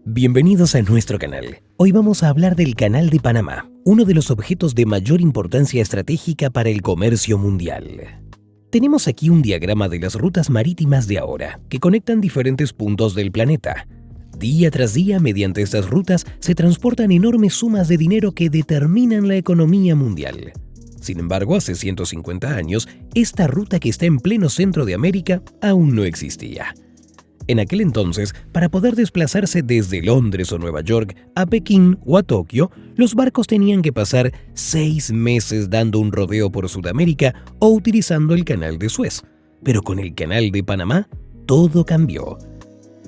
Bienvenidos a nuestro canal. Hoy vamos a hablar del Canal de Panamá, uno de los objetos de mayor importancia estratégica para el comercio mundial. Tenemos aquí un diagrama de las rutas marítimas de ahora, que conectan diferentes puntos del planeta. Día tras día, mediante estas rutas, se transportan enormes sumas de dinero que determinan la economía mundial. Sin embargo, hace 150 años, esta ruta que está en pleno centro de América aún no existía. En aquel entonces, para poder desplazarse desde Londres o Nueva York a Pekín o a Tokio, los barcos tenían que pasar 6 meses dando un rodeo por Sudamérica o utilizando el Canal de Suez. Pero con el Canal de Panamá, todo cambió.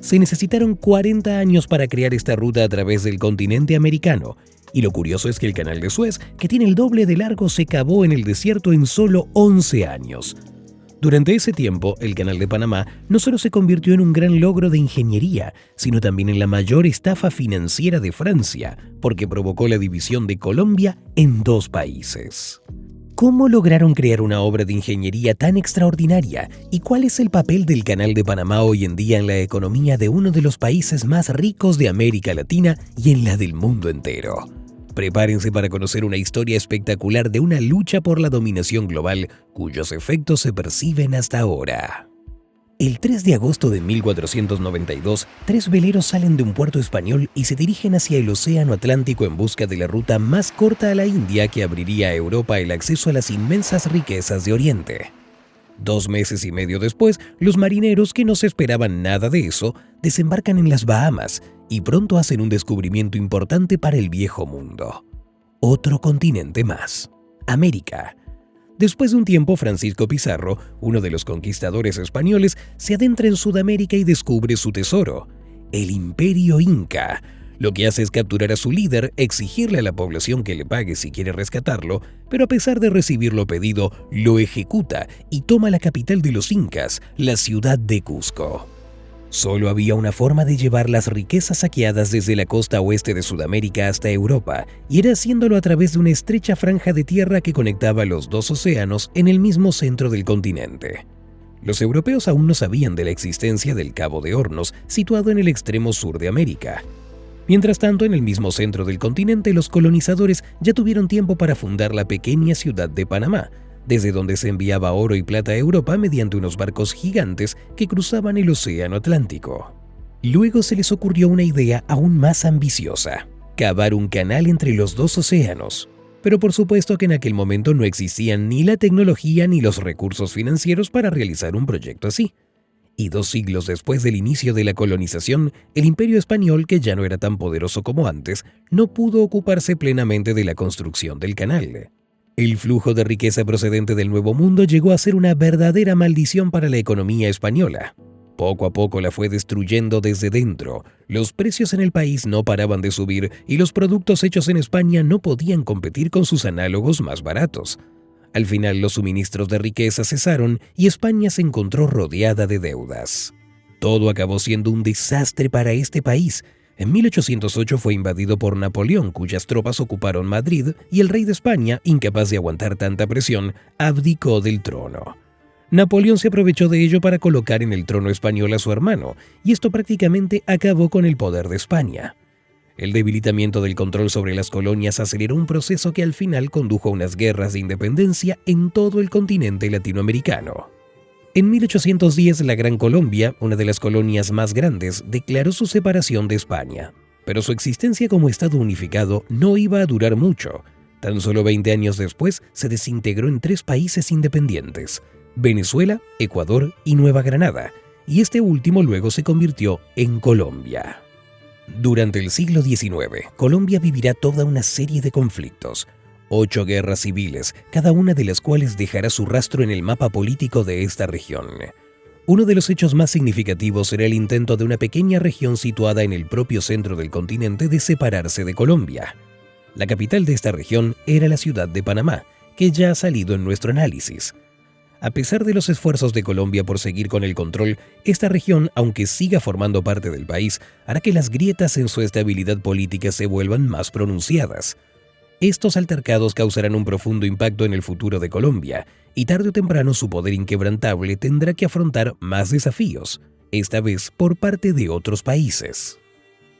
Se necesitaron 40 años para crear esta ruta a través del continente americano, y lo curioso es que el Canal de Suez, que tiene el doble de largo, se cavó en el desierto en solo 11 años. Durante ese tiempo, el Canal de Panamá no solo se convirtió en un gran logro de ingeniería, sino también en la mayor estafa financiera de Francia, porque provocó la división de Colombia en 2 países. ¿Cómo lograron crear una obra de ingeniería tan extraordinaria? ¿Y cuál es el papel del Canal de Panamá hoy en día en la economía de uno de los países más ricos de América Latina y en la del mundo entero? Prepárense para conocer una historia espectacular de una lucha por la dominación global cuyos efectos se perciben hasta ahora. El 3 de agosto de 1492, 3 veleros salen de un puerto español y se dirigen hacia el Océano Atlántico en busca de la ruta más corta a la India que abriría a Europa el acceso a las inmensas riquezas de Oriente. 2 meses y medio después, los marineros, que no se esperaban nada de eso, desembarcan en las Bahamas y pronto hacen un descubrimiento importante para el viejo mundo. Otro continente más, América. Después de un tiempo, Francisco Pizarro, uno de los conquistadores españoles, se adentra en Sudamérica y descubre su tesoro, el Imperio Inca. Lo que hace es capturar a su líder, exigirle a la población que le pague si quiere rescatarlo, pero a pesar de recibir lo pedido, lo ejecuta y toma la capital de los incas, la ciudad de Cusco. Solo había una forma de llevar las riquezas saqueadas desde la costa oeste de Sudamérica hasta Europa, y era haciéndolo a través de una estrecha franja de tierra que conectaba los 2 océanos en el mismo centro del continente. Los europeos aún no sabían de la existencia del Cabo de Hornos, situado en el extremo sur de América. Mientras tanto, en el mismo centro del continente, los colonizadores ya tuvieron tiempo para fundar la pequeña ciudad de Panamá, desde donde se enviaba oro y plata a Europa mediante unos barcos gigantes que cruzaban el Océano Atlántico. Luego se les ocurrió una idea aún más ambiciosa: cavar un canal entre los 2 océanos. Pero por supuesto que en aquel momento no existían ni la tecnología ni los recursos financieros para realizar un proyecto así. Y 2 siglos después del inicio de la colonización, el Imperio Español, que ya no era tan poderoso como antes, no pudo ocuparse plenamente de la construcción del canal. El flujo de riqueza procedente del Nuevo Mundo llegó a ser una verdadera maldición para la economía española. Poco a poco la fue destruyendo desde dentro. Los precios en el país no paraban de subir y los productos hechos en España no podían competir con sus análogos más baratos. Al final, los suministros de riqueza cesaron y España se encontró rodeada de deudas. Todo acabó siendo un desastre para este país. En 1808 fue invadido por Napoleón, cuyas tropas ocuparon Madrid, y el rey de España, incapaz de aguantar tanta presión, abdicó del trono. Napoleón se aprovechó de ello para colocar en el trono español a su hermano, y esto prácticamente acabó con el poder de España. El debilitamiento del control sobre las colonias aceleró un proceso que al final condujo a unas guerras de independencia en todo el continente latinoamericano. En 1810, la Gran Colombia, una de las colonias más grandes, declaró su separación de España. Pero su existencia como Estado unificado no iba a durar mucho. Tan solo 20 años después, se desintegró en 3 países independientes: Venezuela, Ecuador y Nueva Granada, y este último luego se convirtió en Colombia. Durante el siglo XIX, Colombia vivirá toda una serie de conflictos. 8 guerras civiles, cada una de las cuales dejará su rastro en el mapa político de esta región. Uno de los hechos más significativos era el intento de una pequeña región situada en el propio centro del continente de separarse de Colombia. La capital de esta región era la ciudad de Panamá, que ya ha salido en nuestro análisis. A pesar de los esfuerzos de Colombia por seguir con el control, esta región, aunque siga formando parte del país, hará que las grietas en su estabilidad política se vuelvan más pronunciadas. Estos altercados causarán un profundo impacto en el futuro de Colombia, y tarde o temprano su poder inquebrantable tendrá que afrontar más desafíos, esta vez por parte de otros países.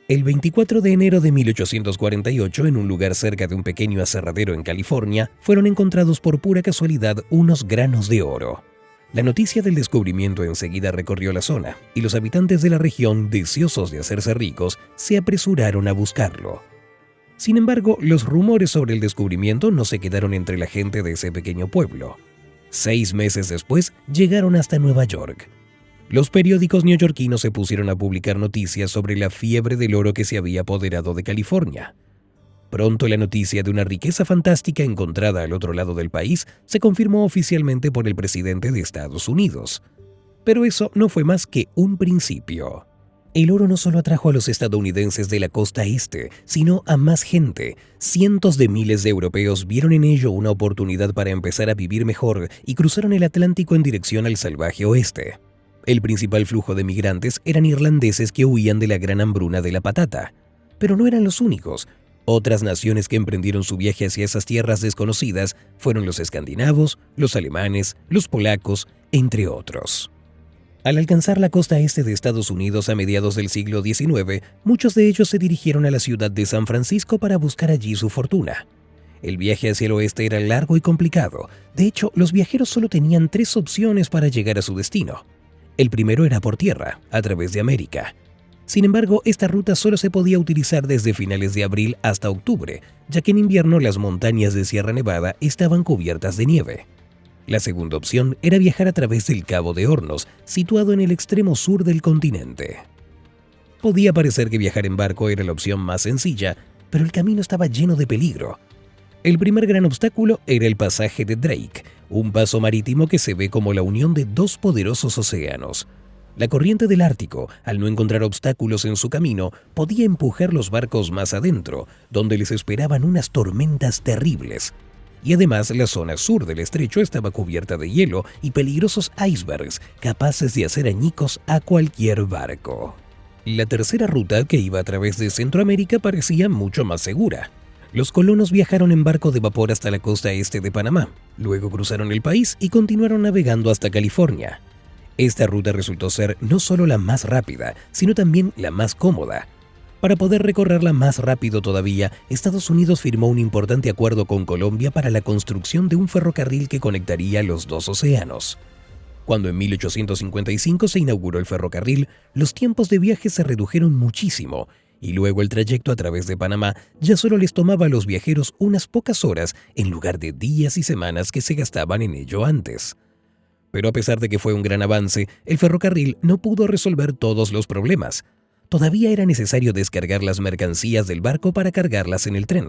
El 24 de enero de 1848, en un lugar cerca de un pequeño aserradero en California, fueron encontrados por pura casualidad unos granos de oro. La noticia del descubrimiento enseguida recorrió la zona, y los habitantes de la región, deseosos de hacerse ricos, se apresuraron a buscarlo. Sin embargo, los rumores sobre el descubrimiento no se quedaron entre la gente de ese pequeño pueblo. 6 meses después, llegaron hasta Nueva York. Los periódicos neoyorquinos se pusieron a publicar noticias sobre la fiebre del oro que se había apoderado de California. Pronto la noticia de una riqueza fantástica encontrada al otro lado del país se confirmó oficialmente por el presidente de Estados Unidos. Pero eso no fue más que un principio. El oro no solo atrajo a los estadounidenses de la costa este, sino a más gente. Cientos de miles de europeos vieron en ello una oportunidad para empezar a vivir mejor y cruzaron el Atlántico en dirección al salvaje oeste. El principal flujo de migrantes eran irlandeses que huían de la gran hambruna de la patata. Pero no eran los únicos. Otras naciones que emprendieron su viaje hacia esas tierras desconocidas fueron los escandinavos, los alemanes, los polacos, entre otros. Al alcanzar la costa este de Estados Unidos a mediados del siglo XIX, muchos de ellos se dirigieron a la ciudad de San Francisco para buscar allí su fortuna. El viaje hacia el oeste era largo y complicado. De hecho, los viajeros solo tenían 3 opciones para llegar a su destino. El primero era por tierra, a través de América. Sin embargo, esta ruta solo se podía utilizar desde finales de abril hasta octubre, ya que en invierno las montañas de Sierra Nevada estaban cubiertas de nieve. La segunda opción era viajar a través del Cabo de Hornos, situado en el extremo sur del continente. Podía parecer que viajar en barco era la opción más sencilla, pero el camino estaba lleno de peligro. El primer gran obstáculo era el pasaje de Drake, un paso marítimo que se ve como la unión de 2 poderosos océanos. La corriente del Ártico, al no encontrar obstáculos en su camino, podía empujar los barcos más adentro, donde les esperaban unas tormentas terribles. Y además, la zona sur del estrecho estaba cubierta de hielo y peligrosos icebergs, capaces de hacer añicos a cualquier barco. La tercera ruta, que iba a través de Centroamérica, parecía mucho más segura. Los colonos viajaron en barco de vapor hasta la costa este de Panamá, luego cruzaron el país y continuaron navegando hasta California. Esta ruta resultó ser no solo la más rápida, sino también la más cómoda. Para poder recorrerla más rápido todavía, Estados Unidos firmó un importante acuerdo con Colombia para la construcción de un ferrocarril que conectaría los 2 océanos. Cuando en 1855 se inauguró el ferrocarril, los tiempos de viaje se redujeron muchísimo, y luego el trayecto a través de Panamá ya solo les tomaba a los viajeros unas pocas horas en lugar de días y semanas que se gastaban en ello antes. Pero a pesar de que fue un gran avance, el ferrocarril no pudo resolver todos los problemas. Todavía era necesario descargar las mercancías del barco para cargarlas en el tren,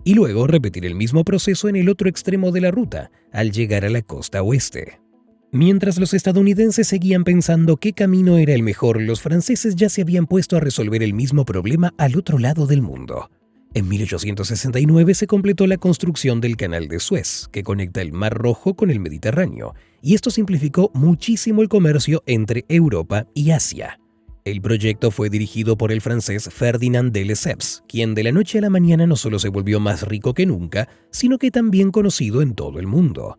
y luego repetir el mismo proceso en el otro extremo de la ruta, al llegar a la costa oeste. Mientras los estadounidenses seguían pensando qué camino era el mejor, los franceses ya se habían puesto a resolver el mismo problema al otro lado del mundo. En 1869 se completó la construcción del Canal de Suez, que conecta el Mar Rojo con el Mediterráneo, y esto simplificó muchísimo el comercio entre Europa y Asia. El proyecto fue dirigido por el francés Ferdinand de Lesseps, quien de la noche a la mañana no solo se volvió más rico que nunca, sino que también conocido en todo el mundo.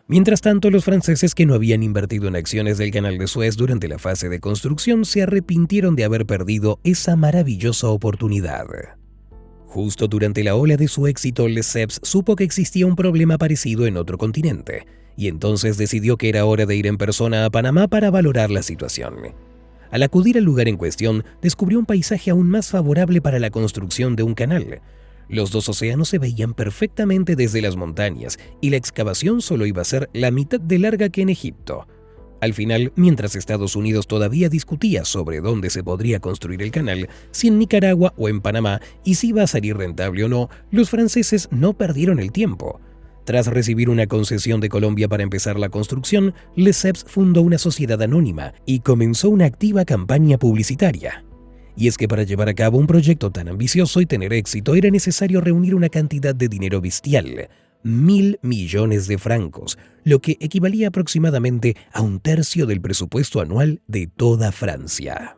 Mientras tanto, los franceses que no habían invertido en acciones del Canal de Suez durante la fase de construcción se arrepintieron de haber perdido esa maravillosa oportunidad. Justo durante la ola de su éxito, Lesseps supo que existía un problema parecido en otro continente, y entonces decidió que era hora de ir en persona a Panamá para valorar la situación. Al acudir al lugar en cuestión, descubrió un paisaje aún más favorable para la construcción de un canal. Los 2 océanos se veían perfectamente desde las montañas, y la excavación solo iba a ser la mitad de larga que en Egipto. Al final, mientras Estados Unidos todavía discutía sobre dónde se podría construir el canal, si en Nicaragua o en Panamá, y si iba a salir rentable o no, los franceses no perdieron el tiempo. Tras recibir una concesión de Colombia para empezar la construcción, Lesseps fundó una sociedad anónima y comenzó una activa campaña publicitaria. Y es que para llevar a cabo un proyecto tan ambicioso y tener éxito era necesario reunir una cantidad de dinero bestial, 1.000 millones de francos, lo que equivalía aproximadamente a 1/3 del presupuesto anual de toda Francia.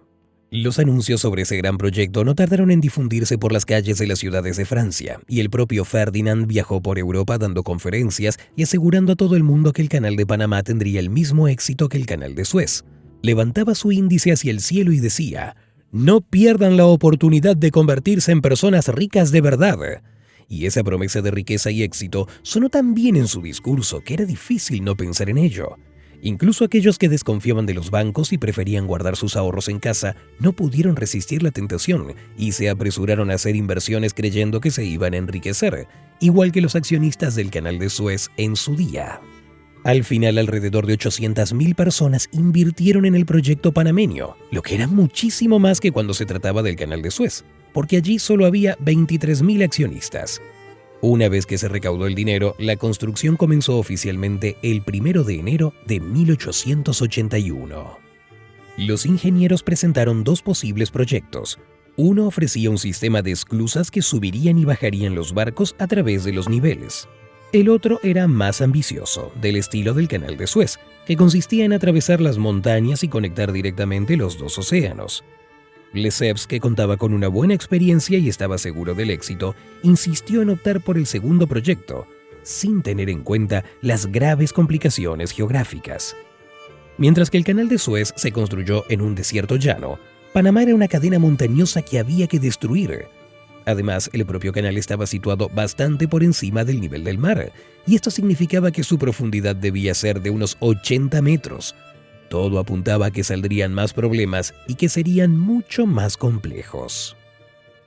Los anuncios sobre ese gran proyecto no tardaron en difundirse por las calles de las ciudades de Francia, y el propio Ferdinand viajó por Europa dando conferencias y asegurando a todo el mundo que el Canal de Panamá tendría el mismo éxito que el Canal de Suez. Levantaba su índice hacia el cielo y decía: No pierdan la oportunidad de convertirse en personas ricas de verdad. Y esa promesa de riqueza y éxito sonó tan bien en su discurso que era difícil no pensar en ello. Incluso aquellos que desconfiaban de los bancos y preferían guardar sus ahorros en casa no pudieron resistir la tentación y se apresuraron a hacer inversiones creyendo que se iban a enriquecer, igual que los accionistas del Canal de Suez en su día. Al final, alrededor de 800.000 personas invirtieron en el proyecto panameño, lo que era muchísimo más que cuando se trataba del Canal de Suez, porque allí solo había 23.000 accionistas. Una vez que se recaudó el dinero, la construcción comenzó oficialmente el 1 de enero de 1881. Los ingenieros presentaron dos posibles proyectos. Uno ofrecía un sistema de esclusas que subirían y bajarían los barcos a través de los niveles. El otro era más ambicioso, del estilo del Canal de Suez, que consistía en atravesar las montañas y conectar directamente los dos océanos. Lesseps, que contaba con una buena experiencia y estaba seguro del éxito, insistió en optar por el segundo proyecto, sin tener en cuenta las graves complicaciones geográficas. Mientras que el Canal de Suez se construyó en un desierto llano, Panamá era una cadena montañosa que había que destruir. Además, el propio canal estaba situado bastante por encima del nivel del mar, y esto significaba que su profundidad debía ser de unos 80 metros. Todo apuntaba a que saldrían más problemas y que serían mucho más complejos.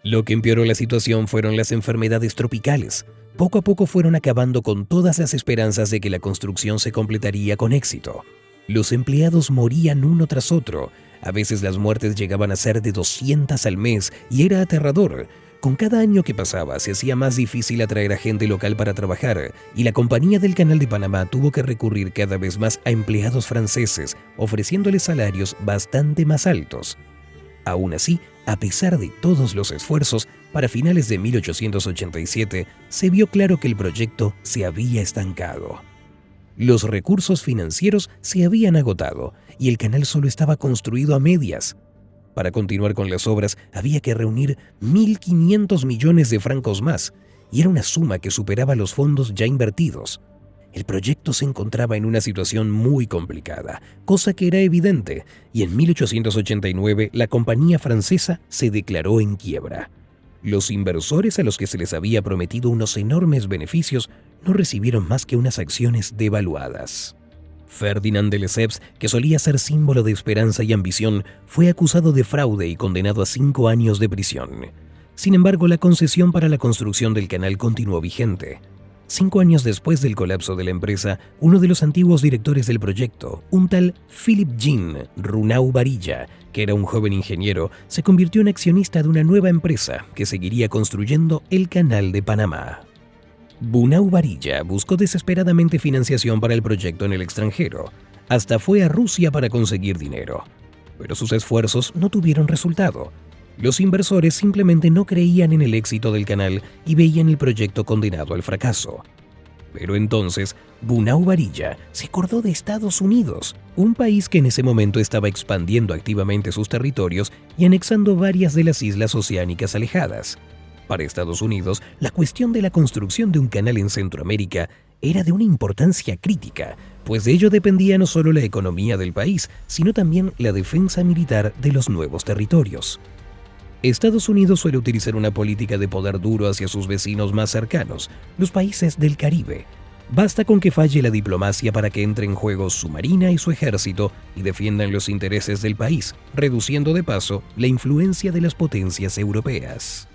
Lo que empeoró la situación fueron las enfermedades tropicales. Poco a poco fueron acabando con todas las esperanzas de que la construcción se completaría con éxito. Los empleados morían uno tras otro. A veces las muertes llegaban a ser de 200 al mes y era aterrador. Con cada año que pasaba se hacía más difícil atraer a gente local para trabajar y la Compañía del Canal de Panamá tuvo que recurrir cada vez más a empleados franceses, ofreciéndoles salarios bastante más altos. Aún así, a pesar de todos los esfuerzos, para finales de 1887 se vio claro que el proyecto se había estancado. Los recursos financieros se habían agotado y el canal solo estaba construido a medias. Para continuar con las obras había que reunir 1.500 millones de francos más, y era una suma que superaba los fondos ya invertidos. El proyecto se encontraba en una situación muy complicada, cosa que era evidente, y en 1889 la compañía francesa se declaró en quiebra. Los inversores a los que se les había prometido unos enormes beneficios no recibieron más que unas acciones devaluadas. Ferdinand de Lesseps, que solía ser símbolo de esperanza y ambición, fue acusado de fraude y condenado a 5 años de prisión. Sin embargo, la concesión para la construcción del canal continuó vigente. 5 años después del colapso de la empresa, uno de los antiguos directores del proyecto, un tal Philip Jean Runau Varilla, que era un joven ingeniero, se convirtió en accionista de una nueva empresa que seguiría construyendo el Canal de Panamá. Runau Varilla buscó desesperadamente financiación para el proyecto en el extranjero. Hasta fue a Rusia para conseguir dinero. Pero sus esfuerzos no tuvieron resultado. Los inversores simplemente no creían en el éxito del canal y veían el proyecto condenado al fracaso. Pero entonces, Runau Varilla se acordó de Estados Unidos, un país que en ese momento estaba expandiendo activamente sus territorios y anexando varias de las islas oceánicas alejadas. Para Estados Unidos, la cuestión de la construcción de un canal en Centroamérica era de una importancia crítica, pues de ello dependía no solo la economía del país, sino también la defensa militar de los nuevos territorios. Estados Unidos suele utilizar una política de poder duro hacia sus vecinos más cercanos, los países del Caribe. Basta con que falle la diplomacia para que entre en juego su marina y su ejército y defiendan los intereses del país, reduciendo de paso la influencia de las potencias europeas.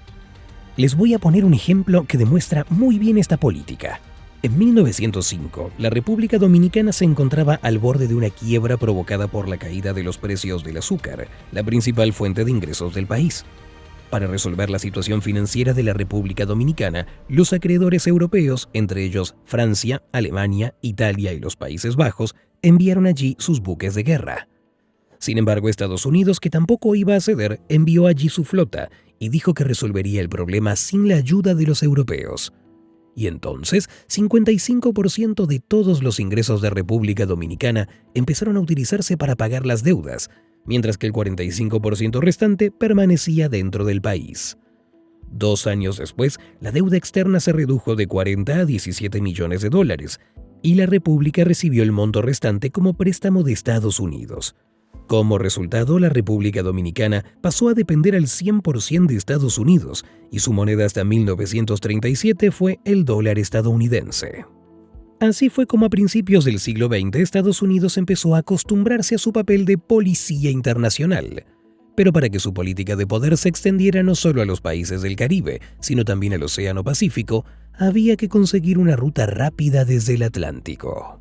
Les voy a poner un ejemplo que demuestra muy bien esta política. En 1905, la República Dominicana se encontraba al borde de una quiebra provocada por la caída de los precios del azúcar, la principal fuente de ingresos del país. Para resolver la situación financiera de la República Dominicana, los acreedores europeos, entre ellos Francia, Alemania, Italia y los Países Bajos, enviaron allí sus buques de guerra. Sin embargo, Estados Unidos, que tampoco iba a ceder, envió allí su flota y dijo que resolvería el problema sin la ayuda de los europeos. Y entonces, 55% de todos los ingresos de República Dominicana empezaron a utilizarse para pagar las deudas, mientras que el 45% restante permanecía dentro del país. 2 años después, la deuda externa se redujo de 40 a 17 millones de dólares, y la República recibió el monto restante como préstamo de Estados Unidos. Como resultado, la República Dominicana pasó a depender al 100% de Estados Unidos y su moneda hasta 1937 fue el dólar estadounidense. Así fue como a principios del siglo XX Estados Unidos empezó a acostumbrarse a su papel de policía internacional. Pero para que su política de poder se extendiera no solo a los países del Caribe, sino también al Océano Pacífico, había que conseguir una ruta rápida desde el Atlántico.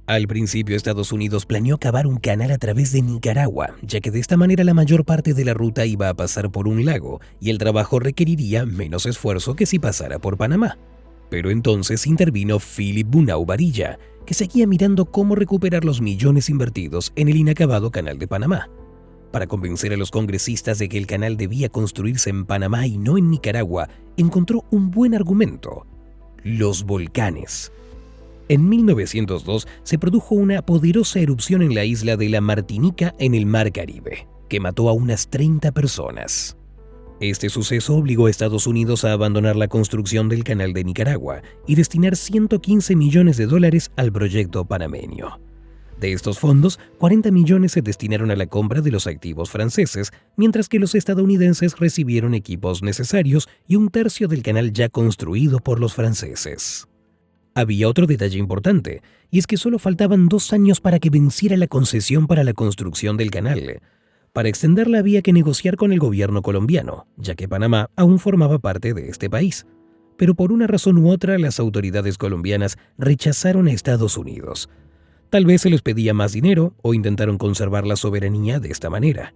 Al principio, Estados Unidos planeó cavar un canal a través de Nicaragua, ya que de esta manera la mayor parte de la ruta iba a pasar por un lago y el trabajo requeriría menos esfuerzo que si pasara por Panamá. Pero entonces intervino Philip Bunau Varilla, que seguía mirando cómo recuperar los millones invertidos en el inacabado Canal de Panamá. Para convencer a los congresistas de que el canal debía construirse en Panamá y no en Nicaragua, encontró un buen argumento: los volcanes. En 1902 se produjo una poderosa erupción en la isla de la Martinica en el Mar Caribe, que mató a unas 30 personas. Este suceso obligó a Estados Unidos a abandonar la construcción del Canal de Nicaragua y destinar $115 millones al proyecto panameño. De estos fondos, 40 millones se destinaron a la compra de los activos franceses, mientras que los estadounidenses recibieron equipos necesarios y un tercio del canal ya construido por los franceses. Había otro detalle importante, y es que solo faltaban 2 años para que venciera la concesión para la construcción del canal. Para extenderla había que negociar con el gobierno colombiano, ya que Panamá aún formaba parte de este país. Pero por una razón u otra, las autoridades colombianas rechazaron a Estados Unidos. Tal vez se les pedía más dinero o intentaron conservar la soberanía de esta manera.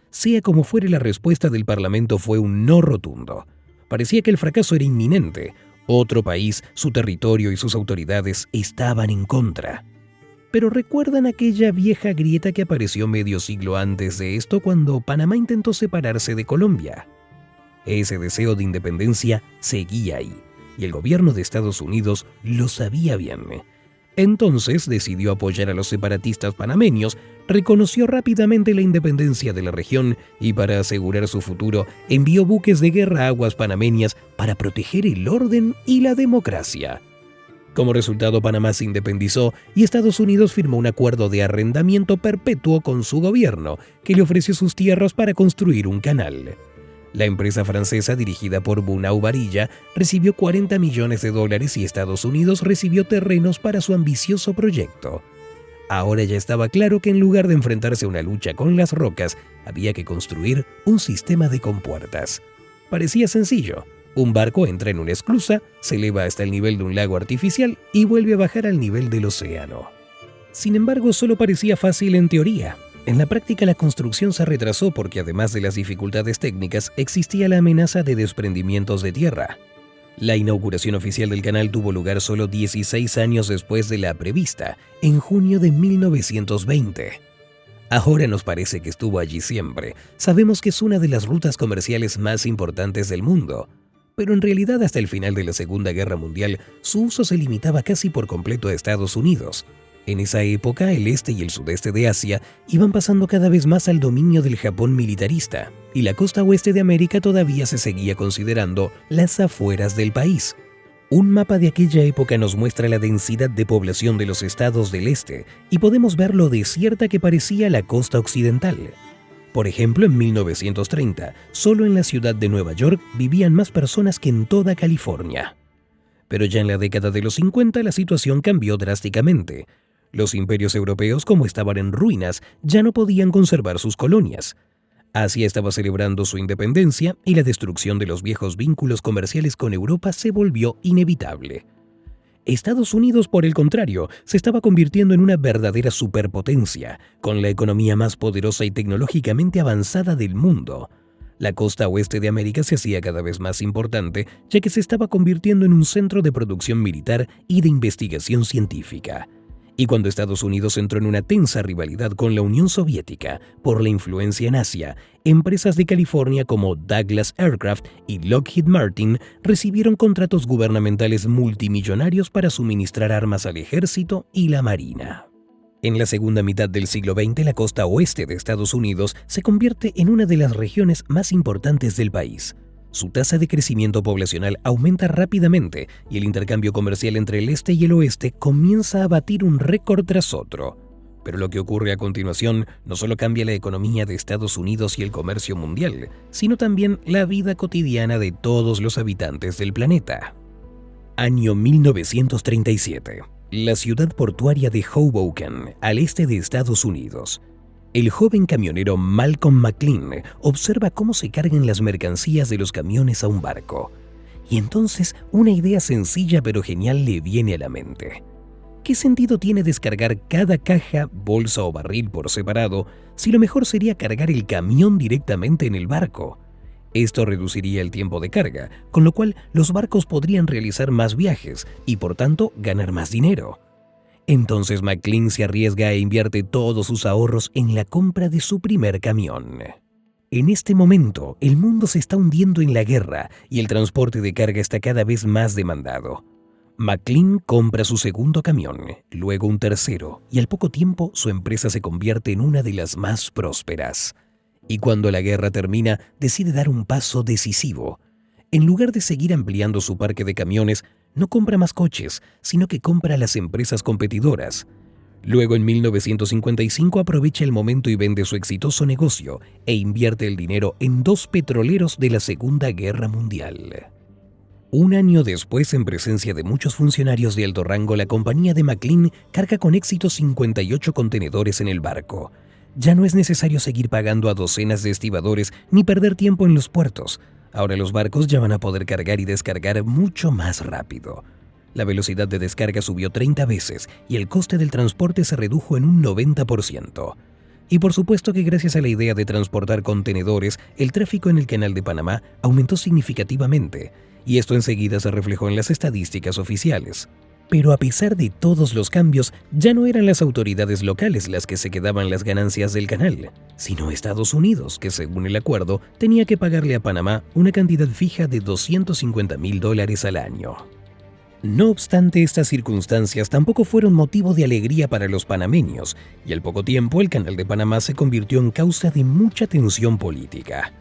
Sea como fuere, la respuesta del Parlamento fue un no rotundo. Parecía que el fracaso era inminente. Otro país, su territorio y sus autoridades estaban en contra. Pero ¿recuerdan aquella vieja grieta que apareció medio siglo antes de esto cuando Panamá intentó separarse de Colombia? Ese deseo de independencia seguía ahí, y el gobierno de Estados Unidos lo sabía bien. Entonces decidió apoyar a los separatistas panameños, reconoció rápidamente la independencia de la región y para asegurar su futuro envió buques de guerra a aguas panameñas para proteger el orden y la democracia. Como resultado, Panamá se independizó y Estados Unidos firmó un acuerdo de arrendamiento perpetuo con su gobierno, que le ofreció sus tierras para construir un canal. La empresa francesa dirigida por Bunau Varilla recibió $40 millones y Estados Unidos recibió terrenos para su ambicioso proyecto. Ahora ya estaba claro que en lugar de enfrentarse a una lucha con las rocas, había que construir un sistema de compuertas. Parecía sencillo. Un barco entra en una esclusa, se eleva hasta el nivel de un lago artificial y vuelve a bajar al nivel del océano. Sin embargo, solo parecía fácil en teoría. En la práctica, la construcción se retrasó porque, además de las dificultades técnicas, existía la amenaza de desprendimientos de tierra. La inauguración oficial del canal tuvo lugar solo 16 años después de la prevista, en junio de 1920. Ahora nos parece que estuvo allí siempre. Sabemos que es una de las rutas comerciales más importantes del mundo. Pero en realidad, hasta el final de la Segunda Guerra Mundial, su uso se limitaba casi por completo a Estados Unidos. En esa época, el este y el sudeste de Asia iban pasando cada vez más al dominio del Japón militarista, y la costa oeste de América todavía se seguía considerando las afueras del país. Un mapa de aquella época nos muestra la densidad de población de los estados del este, y podemos ver lo desierta que parecía la costa occidental. Por ejemplo, en 1930, solo en la ciudad de Nueva York vivían más personas que en toda California. Pero ya en la década de los 50 la situación cambió drásticamente. Los imperios europeos, como estaban en ruinas, ya no podían conservar sus colonias. Asia estaba celebrando su independencia y la destrucción de los viejos vínculos comerciales con Europa se volvió inevitable. Estados Unidos, por el contrario, se estaba convirtiendo en una verdadera superpotencia, con la economía más poderosa y tecnológicamente avanzada del mundo. La costa oeste de América se hacía cada vez más importante, ya que se estaba convirtiendo en un centro de producción militar y de investigación científica. Y cuando Estados Unidos entró en una tensa rivalidad con la Unión Soviética por la influencia en Asia, empresas de California como Douglas Aircraft y Lockheed Martin recibieron contratos gubernamentales multimillonarios para suministrar armas al ejército y la marina. En la segunda mitad del siglo XX, la costa oeste de Estados Unidos se convierte en una de las regiones más importantes del país. Su tasa de crecimiento poblacional aumenta rápidamente y el intercambio comercial entre el este y el oeste comienza a batir un récord tras otro. Pero lo que ocurre a continuación no solo cambia la economía de Estados Unidos y el comercio mundial, sino también la vida cotidiana de todos los habitantes del planeta. Año 1937. La ciudad portuaria de Hoboken, al este de Estados Unidos. El joven camionero Malcolm McLean observa cómo se cargan las mercancías de los camiones a un barco. Y entonces una idea sencilla pero genial le viene a la mente. ¿Qué sentido tiene descargar cada caja, bolsa o barril por separado si lo mejor sería cargar el camión directamente en el barco? Esto reduciría el tiempo de carga, con lo cual los barcos podrían realizar más viajes y por tanto ganar más dinero. Entonces McLean se arriesga e invierte todos sus ahorros en la compra de su primer camión. En este momento, el mundo se está hundiendo en la guerra y el transporte de carga está cada vez más demandado. McLean compra su segundo camión, luego un tercero, y al poco tiempo su empresa se convierte en una de las más prósperas. Y cuando la guerra termina, decide dar un paso decisivo. En lugar de seguir ampliando su parque de camiones, no compra más coches, sino que compra a las empresas competidoras. Luego, en 1955, aprovecha el momento y vende su exitoso negocio e invierte el dinero en 2 petroleros de la Segunda Guerra Mundial. Un año después, en presencia de muchos funcionarios de alto rango, la compañía de McLean carga con éxito 58 contenedores en el barco. Ya no es necesario seguir pagando a docenas de estibadores ni perder tiempo en los puertos. Ahora los barcos ya van a poder cargar y descargar mucho más rápido. La velocidad de descarga subió 30 veces y el coste del transporte se redujo en un 90%. Y por supuesto que gracias a la idea de transportar contenedores, el tráfico en el Canal de Panamá aumentó significativamente, y esto enseguida se reflejó en las estadísticas oficiales. Pero a pesar de todos los cambios, ya no eran las autoridades locales las que se quedaban las ganancias del canal, sino Estados Unidos, que según el acuerdo tenía que pagarle a Panamá una cantidad fija de $250,000 al año. No obstante, estas circunstancias tampoco fueron motivo de alegría para los panameños, y al poco tiempo el Canal de Panamá se convirtió en causa de mucha tensión política.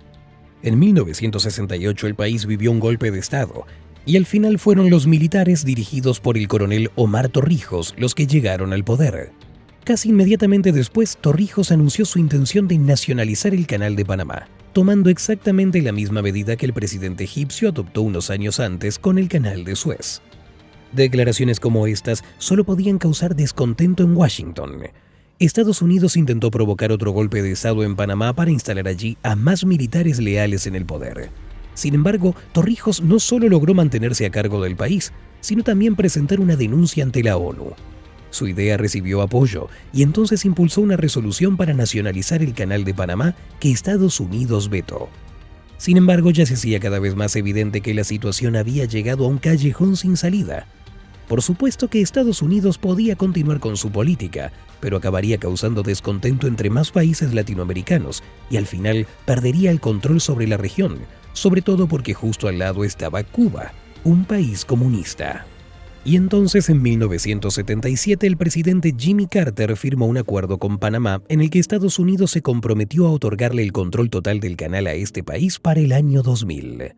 En 1968 el país vivió un golpe de Estado, y al final fueron los militares dirigidos por el coronel Omar Torrijos los que llegaron al poder. Casi inmediatamente después, Torrijos anunció su intención de nacionalizar el Canal de Panamá, tomando exactamente la misma medida que el presidente egipcio adoptó unos años antes con el Canal de Suez. Declaraciones como estas solo podían causar descontento en Washington. Estados Unidos intentó provocar otro golpe de Estado en Panamá para instalar allí a más militares leales en el poder. Sin embargo, Torrijos no solo logró mantenerse a cargo del país, sino también presentar una denuncia ante la ONU. Su idea recibió apoyo y entonces impulsó una resolución para nacionalizar el Canal de Panamá que Estados Unidos vetó. Sin embargo, ya se hacía cada vez más evidente que la situación había llegado a un callejón sin salida. Por supuesto que Estados Unidos podía continuar con su política, pero acabaría causando descontento entre más países latinoamericanos y al final perdería el control sobre la región, sobre todo porque justo al lado estaba Cuba, un país comunista. Y entonces en 1977 el presidente Jimmy Carter firmó un acuerdo con Panamá en el que Estados Unidos se comprometió a otorgarle el control total del canal a este país para el año 2000.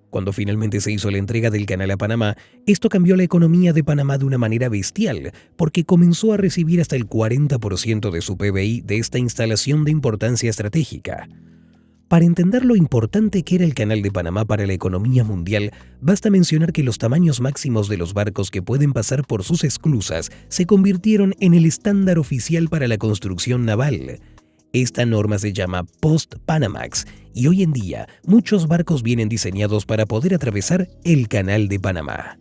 Cuando finalmente se hizo la entrega del canal a Panamá, esto cambió la economía de Panamá de una manera bestial, porque comenzó a recibir hasta el 40% de su PBI de esta instalación de importancia estratégica. Para entender lo importante que era el Canal de Panamá para la economía mundial, basta mencionar que los tamaños máximos de los barcos que pueden pasar por sus esclusas se convirtieron en el estándar oficial para la construcción naval. Esta norma se llama Post-Panamax y hoy en día muchos barcos vienen diseñados para poder atravesar el Canal de Panamá.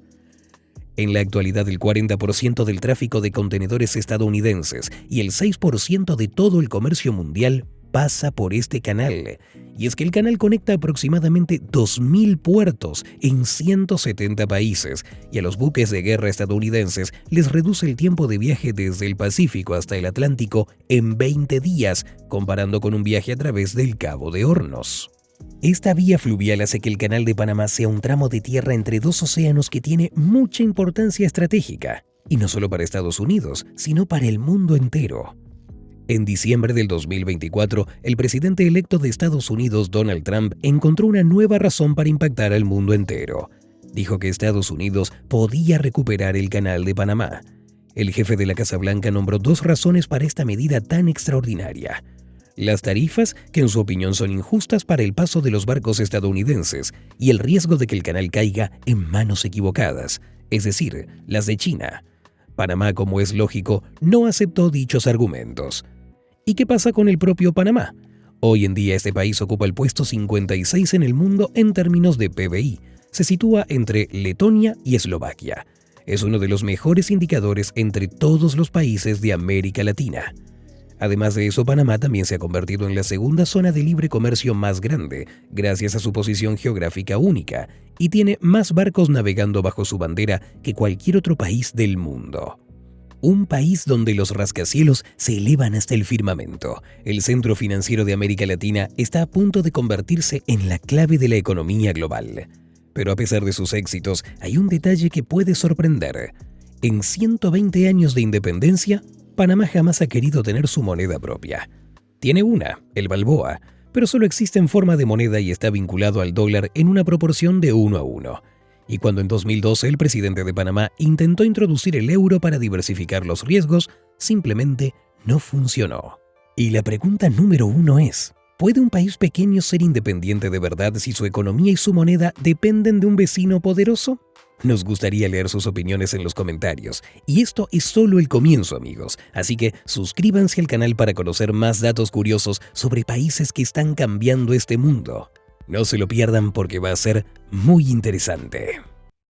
En la actualidad, el 40% del tráfico de contenedores estadounidenses y el 6% de todo el comercio mundial pasa por este canal, y es que el canal conecta aproximadamente 2.000 puertos en 170 países y a los buques de guerra estadounidenses les reduce el tiempo de viaje desde el Pacífico hasta el Atlántico en 20 días, comparando con un viaje a través del Cabo de Hornos. Esta vía fluvial hace que el Canal de Panamá sea un tramo de tierra entre dos océanos que tiene mucha importancia estratégica, y no solo para Estados Unidos, sino para el mundo entero. En diciembre del 2024, el presidente electo de Estados Unidos, Donald Trump, encontró una nueva razón para impactar al mundo entero. Dijo que Estados Unidos podía recuperar el Canal de Panamá. El jefe de la Casa Blanca nombró 2 razones para esta medida tan extraordinaria. Las tarifas, que en su opinión son injustas para el paso de los barcos estadounidenses, y el riesgo de que el canal caiga en manos equivocadas, es decir, las de China. Panamá, como es lógico, no aceptó dichos argumentos. ¿Y qué pasa con el propio Panamá? Hoy en día este país ocupa el puesto 56 en el mundo en términos de PBI. Se sitúa entre Letonia y Eslovaquia. Es uno de los mejores indicadores entre todos los países de América Latina. Además de eso, Panamá también se ha convertido en la segunda zona de libre comercio más grande, gracias a su posición geográfica única, y tiene más barcos navegando bajo su bandera que cualquier otro país del mundo. Un país donde los rascacielos se elevan hasta el firmamento. El centro financiero de América Latina está a punto de convertirse en la clave de la economía global. Pero a pesar de sus éxitos, hay un detalle que puede sorprender. En 120 años de independencia, Panamá jamás ha querido tener su moneda propia. Tiene una, el Balboa, pero solo existe en forma de moneda y está vinculado al dólar en una proporción de 1:1. Y cuando en 2012 el presidente de Panamá intentó introducir el euro para diversificar los riesgos, simplemente no funcionó. Y la pregunta número 1 es: ¿puede un país pequeño ser independiente de verdad si su economía y su moneda dependen de un vecino poderoso? Nos gustaría leer sus opiniones en los comentarios. Y esto es solo el comienzo, amigos. Así que suscríbanse al canal para conocer más datos curiosos sobre países que están cambiando este mundo. No se lo pierdan porque va a ser muy interesante.